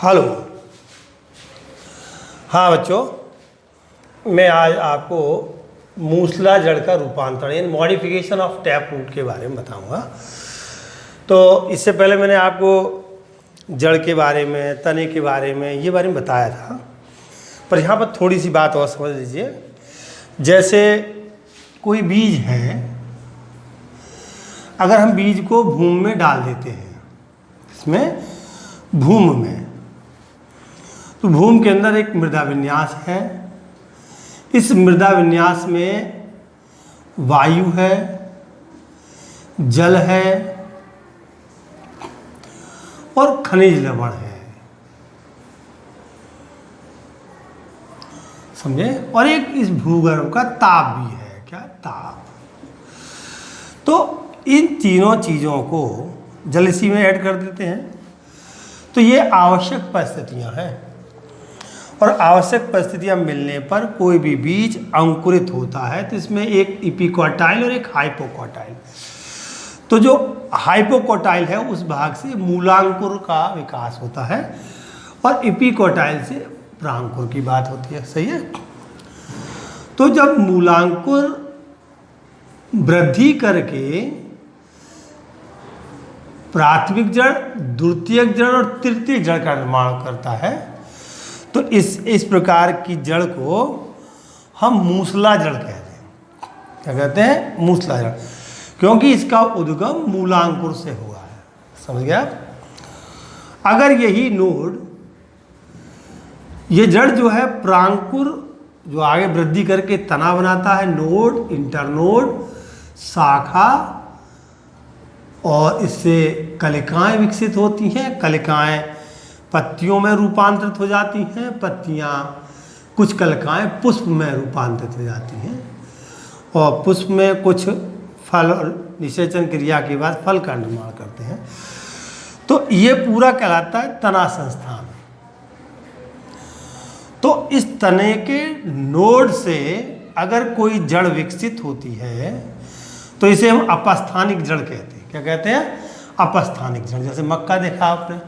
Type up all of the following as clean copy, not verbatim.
Hello. हाँ बच्चों, मैं आज आपको मूसला जड़ का रूपांतरण यानी मॉडिफिकेशन ऑफ टैप रूट के बारे में बताऊंगा। तो इससे पहले मैंने आपको जड़ के बारे में, तने के बारे में, ये बारे में बताया था, पर यहाँ पर थोड़ी सी बात और समझ लीजिए। जैसे कोई बीज है, अगर हम बीज को भूमि में डाल देते हैं, इसमें भूमि में, तो भूमि के अंदर एक मृदा विन्यास है। इस मृदा विन्यास में वायु है, जल है और खनिज लवण है, समझे? और एक इस भूगर्भ का ताप भी है। क्या? ताप। तो इन तीनों चीज़ों को जल इसी में ऐड कर देते हैं। तो ये आवश्यक परिस्थितियां हैं, और आवश्यक परिस्थितियां मिलने पर कोई भी बीज अंकुरित होता है। तो इसमें एक इपिक्वाटाइल और एक हाइपोक्वाटाइल। तो जो हाइपोक्वाटाइल है उस भाग से मूलांकुर का विकास होता है, और इपिक्वाटाइल से प्रांकुर की बात होती है। सही है? तो जब मूलांकुर वृद्धि करके प्राथमिक जड़, द्वितीयक जड़ और तृतीयक जड़ का निर्माण करता है, तो इस प्रकार की जड़ को हम मूसला जड़ कहते हैं। क्या कहते हैं? मूसला जड़, क्योंकि इसका उद्गम मूलांकुर से हुआ है। समझ गया? अगर यही नोड, ये जड़ जो है प्रांकुर, जो आगे वृद्धि करके तना बनाता है, नोड, इंटरनोड, शाखा, और इससे कलिकाएं विकसित होती हैं। कलिकाएं पत्तियों में रूपांतरित हो जाती हैं, पत्तियां, कुछ कलिकाएं पुष्प में रूपांतरित हो जाती हैं, और पुष्प में कुछ फल और निषेचन क्रिया के बाद फल का निर्माण करते हैं। तो ये पूरा कहलाता है तना संस्थान। तो इस तने के नोड से अगर कोई जड़ विकसित होती है तो इसे हम अपस्थानिक जड़ कहते हैं। क्या कहते हैं? अपस्थानिक जड़। जैसे मक्का देखा आपने,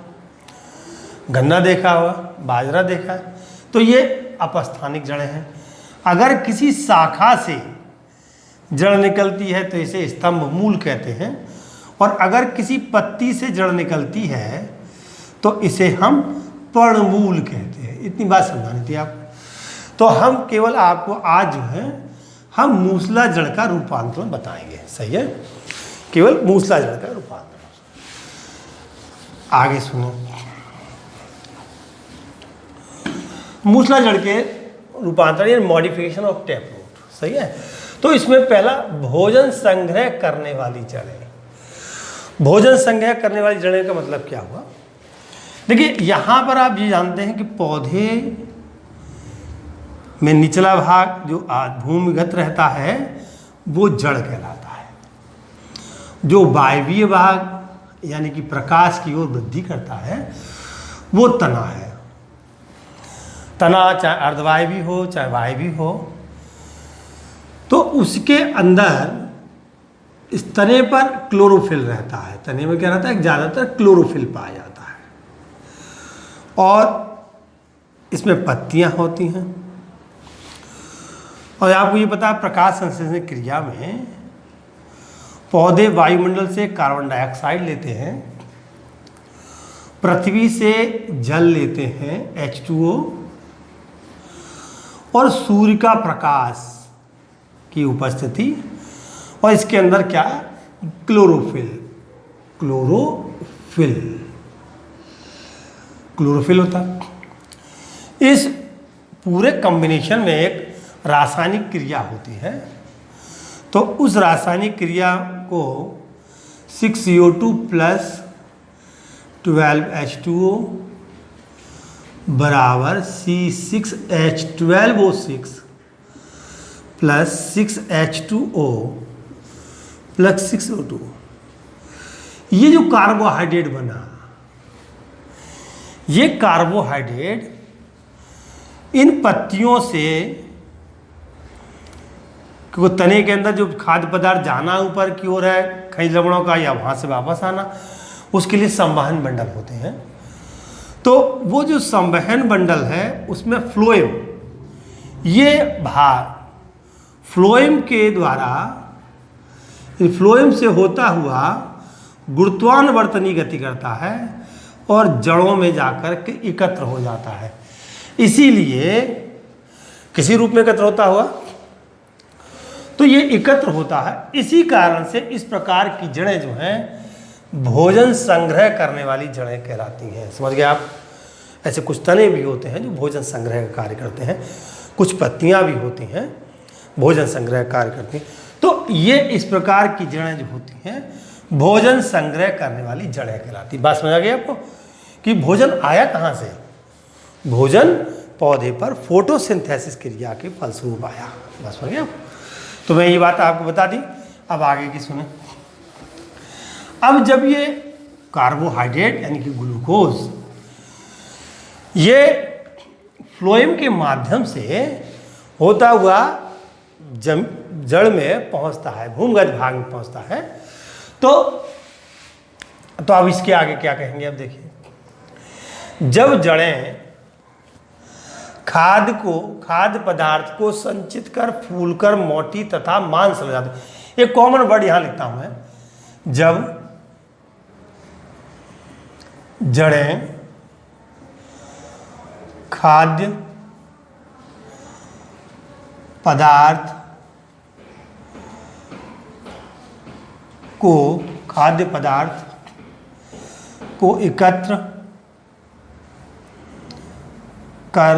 गन्ना देखा हुआ, बाजरा देखा है, तो ये अपस्थानिक जड़ें हैं। अगर किसी शाखा से जड़ निकलती है तो इसे स्तंभ मूल कहते हैं, और अगर किसी पत्ती से जड़ निकलती है तो इसे हम पर्णमूल कहते हैं। इतनी बात समझानी थी आपको। तो हम केवल आपको आज जो है हम मूसला जड़ का रूपांतरण बताएंगे। सही है? केवल मूसला जड़ का रूपांतरण। आगे सुनो। मूसला जड़ के रूपांतरण यानी मॉडिफिकेशन ऑफ टैप रूट। सही है? तो इसमें पहला भोजन संग्रह करने वाली जड़ें। भोजन संग्रह करने वाली जड़ें का मतलब क्या हुआ? देखिए, यहां पर आप ये जानते हैं कि पौधे में निचला भाग जो भूमिगत रहता है वो जड़ कहलाता है। जो वायवीय भाग यानी कि प्रकाश की ओर वृद्धि करता है वो तना है। तना चाहे अर्धवायवी हो चाहे वायवी हो, तो उसके अंदर इस तने पर क्लोरोफिल रहता है। तने में क्या रहता है? ज़्यादातर क्लोरोफिल पाया जाता है, और इसमें पत्तियां होती हैं। और आपको ये पता है, प्रकाश संश्लेषण क्रिया में पौधे वायुमंडल से कार्बन डाइऑक्साइड लेते हैं, पृथ्वी से जल लेते हैं H2O, और सूर्य का प्रकाश की उपस्थिति, और इसके अंदर क्या है? क्लोरोफिल। क्लोरोफिल होता है। इस पूरे कॉम्बिनेशन में एक रासायनिक क्रिया होती है। तो उस रासायनिक क्रिया को 6CO2 प्लस 12H2O बराबर C6H12O6 plus 6H2O plus 6O2, ये जो कार्बोहाइड्रेट बना, ये कार्बोहाइड्रेट इन पत्तियों से, क्योंकि तने के अंदर जो खाद्य पदार्थ जाना ऊपर की ओर है खनिज लवणों का, या वहाँ से वापस आना, उसके लिए संवहन मंडल होते हैं। तो वो जो संवहन मंडल है उसमें फ्लोएम, ये भाग फ्लोएम के द्वारा, फ्लोएम से होता हुआ गुरुत्वानुवर्तनी गति करता है और जड़ों में जाकर के एकत्र हो जाता है। इसीलिए किसी रूप में एकत्र होता हुआ, तो ये एकत्र होता है। इसी कारण से इस प्रकार की जड़ें जो हैं भोजन संग्रह करने वाली जड़ें कहलाती हैं। समझ गए आप? ऐसे कुछ तने भी होते हैं जो भोजन संग्रह का कार्य करते हैं, कुछ पत्तियां भी होती हैं भोजन संग्रह कार्य करती हैं। तो ये इस प्रकार की जड़ें जो होती हैं भोजन संग्रह करने वाली जड़ें कहलाती। बात समझ आ गई आपको कि भोजन आया कहाँ से? भोजन पौधे पर फोटोसिंथेसिस क्रिया के फलस्वरूप आया। बस समझ गया? तो मैं ये बात आपको बता दी। अब आगे की सुने। अब जब ये कार्बोहाइड्रेट यानी कि ग्लूकोज ये फ्लोएम के माध्यम से होता हुआ जड़ में पहुंचता है, भूमिगत भाग में पहुंचता है, तो अब इसके आगे क्या कहेंगे? अब देखिए, जब जड़ें खाद्य पदार्थ को संचित कर फूलकर मोटी तथा मांसल हो जाती है। एक कॉमन वर्ड यहां लिखता हूं मैं, जब जड़ें खाद्य पदार्थ को एकत्र कर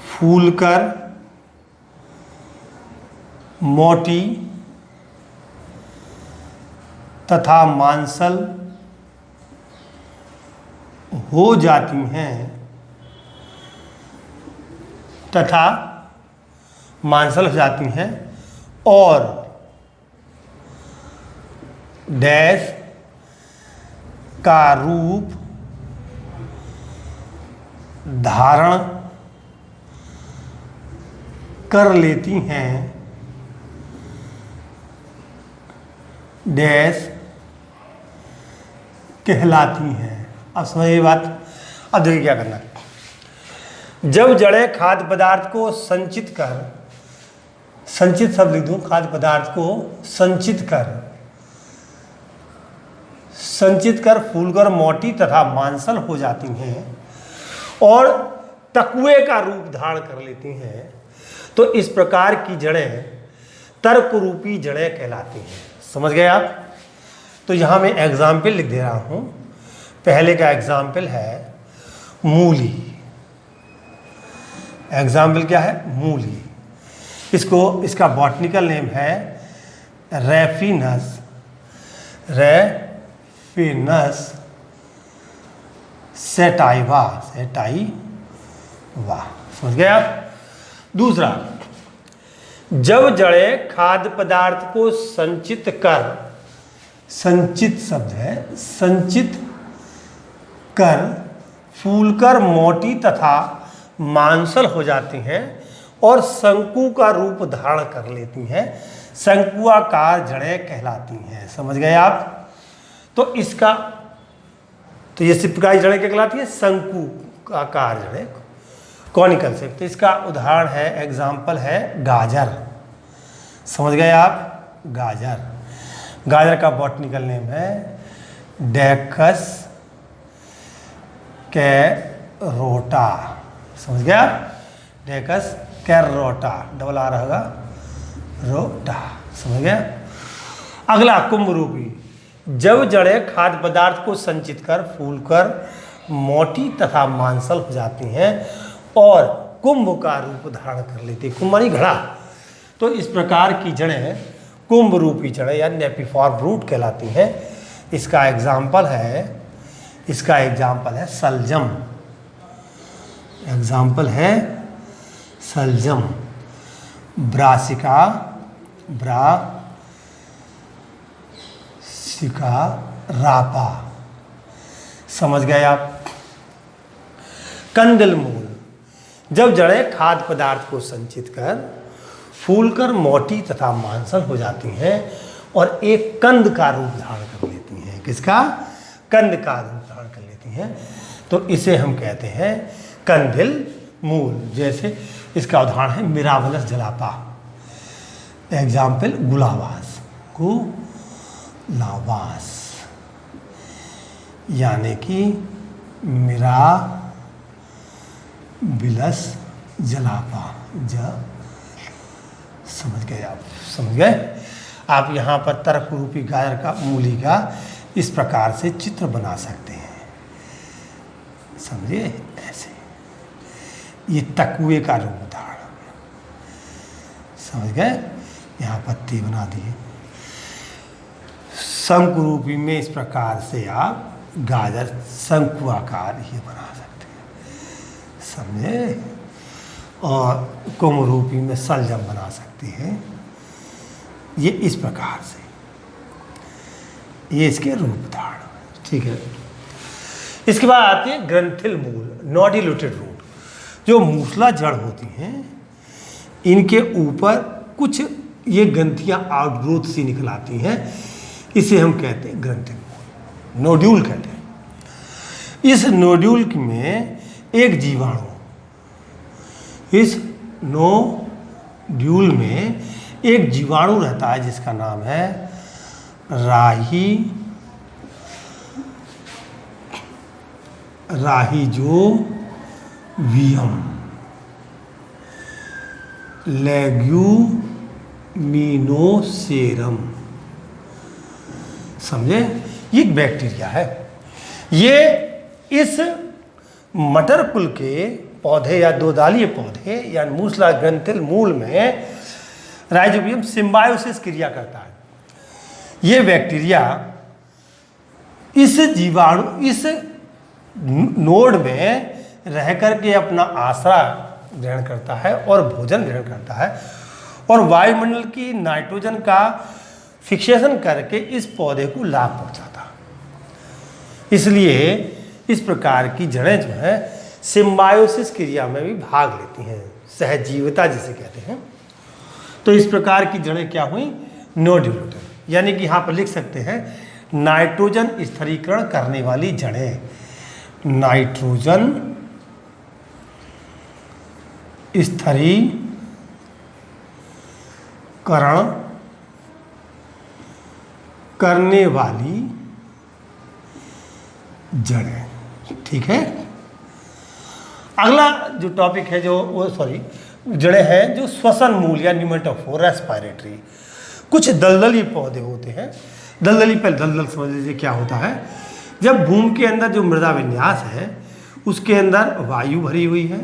फूलकर मोटी तथा मांसल हो जाती हैं और डैश का रूप धारण कर लेती हैं, डैश कहलाती हैं। अब समझिए बात। अब देखिए क्या करना है। जब जड़ें खाद्य पदार्थ को संचित शब्द लिख दूं, खाद्य पदार्थ को संचित कर फूलकर मोटी तथा मांसल हो जाती हैं और तकुए का रूप धारण कर लेती हैं, तो इस प्रकार की जड़ें तर्क रूपी जड़ें कहलाती हैं। समझ गए आप? तो यहां मैं एग्जाम्पल लिख दे रहा हूं। पहले का एग्जाम्पल है मूली। एग्जाम्पल क्या है? मूली। इसका बॉटनिकल नेम है रेफिनस सेटाइवा। समझ गए आप? दूसरा, जब जड़ें खाद्य पदार्थ को संचित शब्द है, संचित कर फूलकर मोटी तथा मांसल हो जाती हैं और शंकु का रूप धारण कर लेती हैं, शंकुआकार जड़ें कहलाती हैं। समझ गए आप? तो ये सिपकाई जड़ें क्या कहलाती हैं? शंकुआकार जड़ें, कॉनिकल शेप। तो इसका उदाहरण है, एग्जाम्पल है गाजर। समझ गए आप? गाजर का बॉटनिकल नेम है डेकस कैरोटा। समझ गया? डेकस कैरोटा, डबल आर होगा, रोटा। समझ गया? अगला कुंभ रूपी। जब जड़ें खाद्य पदार्थ को संचित कर फूलकर मोटी तथा मांसल हो जाती हैं और कुंभ का रूप धारण कर लेती है, कुंभ मानी घड़ा, तो इस प्रकार की जड़ें कुंभ रूपी जड़ें या नेपिफॉर्म रूट कहलाती हैं। इसका एग्जाम्पल है सलजम। एग्जाम्पल है सलजम, ब्रासिका रापा। समझ गए आप? कंदलमूल। जब जड़ें खाद्य पदार्थ को संचित कर फूलकर मोटी तथा मांसल हो जाती हैं और एक कंद का रूप धारण कर लेती हैं। किसका? कंद का रूप है, तो इसे हम कहते हैं कंदिल मूल। जैसे इसका उदाहरण है मिराबलस जलापा, एग्जाम्पल गुलावास, गुलावास यानी कि मिराबिलस जलापा। समझ गए आप? समझ गए आप? यहाँ पर तर्क रूपी गाजर का मूली का इस प्रकार से चित्र बना सकते हैं, समझे? ऐसे ये तकुए का रूप उदाहरण, समझ गए? यहाँ पत्ती बना दिए। शंकु रूपी में इस प्रकार से आप गाजर शंकु आकार ये बना सकते हैं, समझे? और कुंभ रूपी में सलजम बना सकते हैं, ये इस प्रकार से, ये इसके रूप उदाहरण, ठीक है। इसके बाद आती है ग्रंथिल मूल, नोड्यूलेटेड रूट। जो मूसला जड़ होती हैं इनके ऊपर कुछ ये ग्रंथियाँ आउटग्रोथ सी निकल आती हैं, इसे हम कहते हैं ग्रंथिल मूल, नोड्यूल कहते हैं। इस नोड्यूल में एक जीवाणु, इस नोड्यूल में एक जीवाणु रहता है जिसका नाम है राहिजोवियम लेग्यूमिनोसेरम, समझे? ये एक बैक्टीरिया है। ये इस मटर कुल के पौधे या दो दालीय पौधे या मूसला ग्रंथिल मूल में राइजोबियम सिम्बायोसिस क्रिया करता है। ये बैक्टीरिया इस जीवाणु, इस नोड में रह करके अपना आश्रय ग्रहण करता है और भोजन ग्रहण करता है और वायुमंडल की नाइट्रोजन का फिक्सेशन करके इस पौधे को लाभ पहुंचाता है। इसलिए इस प्रकार की जड़ें जो है सिम्बायोसिस क्रिया में भी भाग लेती हैं, सहजीविता जिसे कहते हैं। तो इस प्रकार की जड़ें क्या हुई? नोड्यूलेटेड, यानी कि यहाँ पर लिख सकते हैं नाइट्रोजन स्थिरीकरण करने वाली जड़ें, नाइट्रोजन स्थिरीकरण करने वाली जड़ें, ठीक है। अगला जो टॉपिक है जड़ें हैं जो श्वसन मूल या न्यूमेटोफोर, रेस्पिरेटरी। कुछ दलदली पौधे होते हैं। दलदली, पहले दलदल समझ लीजिए क्या होता है। जब भूमि के अंदर जो मृदा विन्यास है उसके अंदर वायु भरी हुई है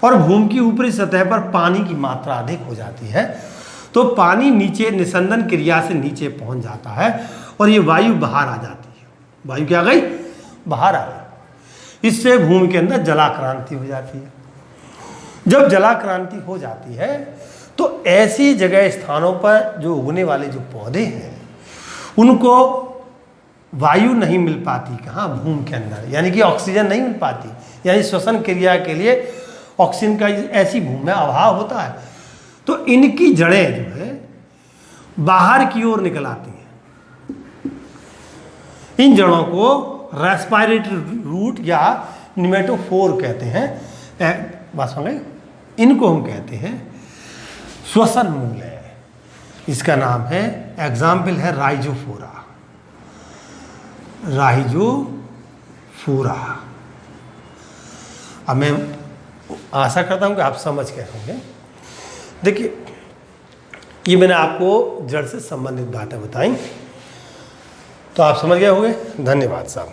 और भूमि की ऊपरी सतह पर पानी की मात्रा अधिक हो जाती है, तो पानी नीचे निस्संदन क्रिया से नीचे पहुंच जाता है और ये वायु बाहर आ जाती है। वायु क्या आ गई? बाहर आ गई। इससे भूमि के अंदर जलाक्रांति हो जाती है। जब जलाक्रांति हो जाती है तो ऐसी जगह स्थानों पर जो उगने वाले जो पौधे हैं उनको वायु नहीं मिल पाती। कहाँ? भूमि के अंदर, यानी कि ऑक्सीजन नहीं मिल पाती, यानी श्वसन क्रिया के लिए ऑक्सीजन का ऐसी भूमि में अभाव होता है। तो इनकी जड़ें जो है बाहर की ओर निकल आती हैं। इन जड़ों को रेस्पिरेटरी रूट या न्यूमेटोफोर कहते हैं। बात समझ गए? इनको हम कहते हैं श्वसन मूल है। इसका नाम है, एग्जाम्पल है राइजोफोरा, राइजोफोरा। अब मैं आशा करता हूं कि आप समझ गए होंगे। देखिए, ये मैंने आपको जड़ से संबंधित बातें बताई, तो आप समझ गए होंगे। धन्यवाद साहब।